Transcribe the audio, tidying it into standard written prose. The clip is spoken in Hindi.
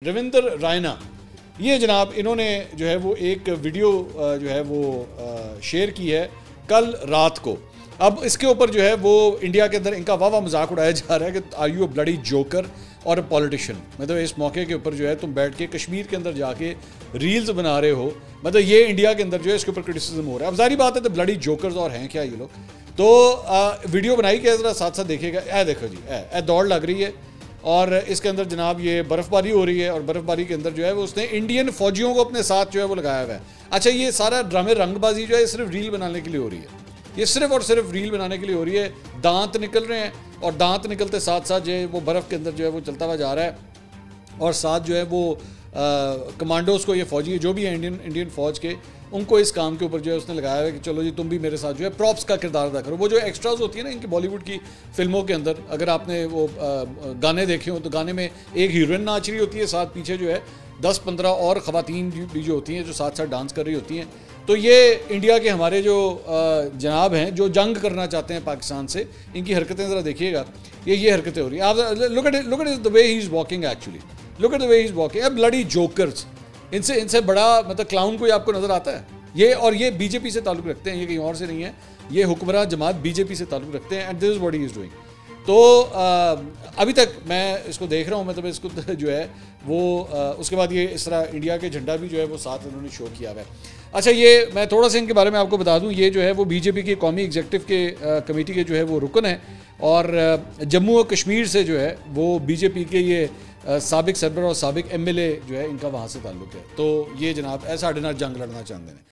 रविंदर रायना ये जनाब इन्होंने जो है वो एक वीडियो जो है वो शेयर की है कल रात को। अब इसके ऊपर जो है वो इंडिया के अंदर इनका वाह मजाक उड़ाया जा रहा है कि are you a bloody joker और अ पॉलिटिशियन। मतलब इस मौके के ऊपर जो है तुम बैठ के कश्मीर के अंदर जाके रील्स बना रहे हो, मतलब ये इंडिया के अंदर जो है इसके ऊपर क्रिटिसिज्म हो रहा है। अब जारी बात है तो ब्लडी जोकर्स और हैं क्या ये लोग। तो वीडियो बनाई क्या ज़रा साथ साथ देखिएगा। ए देखो जी, ए दौड़ लग रही है और इसके अंदर जनाब ये बर्फ़बारी हो रही है और बर्फ़बारी के अंदर जो है वो उसने इंडियन फौजियों को अपने साथ जो है वो लगाया हुआ है। अच्छा, ये सारा ड्रामे रंगबाजी जो है सिर्फ रील बनाने के लिए हो रही है, ये सिर्फ और सिर्फ रील बनाने के लिए हो रही है। दांत निकल रहे हैं और दांत निकलते साथ साथ जो है वो बर्फ़ के अंदर जो है वो चलता हुआ जा रहा है और साथ जो है वो कमांडोज़ को, ये फौजी जो भी है इंडियन फ़ौज के, उनको इस काम के ऊपर जो है उसने लगाया है कि चलो जी तुम भी मेरे साथ जो है प्रॉप्स का किरदार अदा करो। वो जो एक्स्ट्राज होती है ना इनकी बॉलीवुड की फिल्मों के अंदर, अगर आपने वो गाने देखे हो तो गाने में एक हीरोइन नाच रही होती है, साथ पीछे जो है 10-15 और ख़वातीन भी जो होती हैं जो साथ साथ डांस कर रही होती हैं। तो ये इंडिया के हमारे जो जनाब हैं जो जंग करना चाहते हैं पाकिस्तान से, इनकी हरकतें ज़रा देखिएगा। ये हरकतें हो रही हैं। आप look at the way he is walking, actually look at the way he is walking. अब ब्लडी जोकर्स, इनसे बड़ा मतलब क्लाउन कोई आपको नज़र आता है? ये और ये बीजेपी से ताल्लुक़ रखते हैं, ये कहीं और से नहीं है। ये हुक्मरान जमात बीजेपी से ताल्लुक़ रखते हैं and this is what he is doing. तो अभी तक मैं इसको देख रहा हूँ, मतलब इसको जो है वो उसके बाद ये इस तरह इंडिया के झंडा भी जो है वो साथ इन्होंने शो किया हुआ है। अच्छा, ये मैं थोड़ा सा इनके बारे में आपको बता दूं, ये जो है वो बीजेपी की कौमी एग्जीक्यूटिव के कमेटी के जो है वो रुकन है और जम्मू और कश्मीर से जो है वो बीजेपी के ये साबिक सरबर और साबिक एमएलए जो है इनका वहाँ से ताल्लुक़ है। तो ये जनाब ऐसा साढ़े नाल जंग लड़ना चाहते हैं।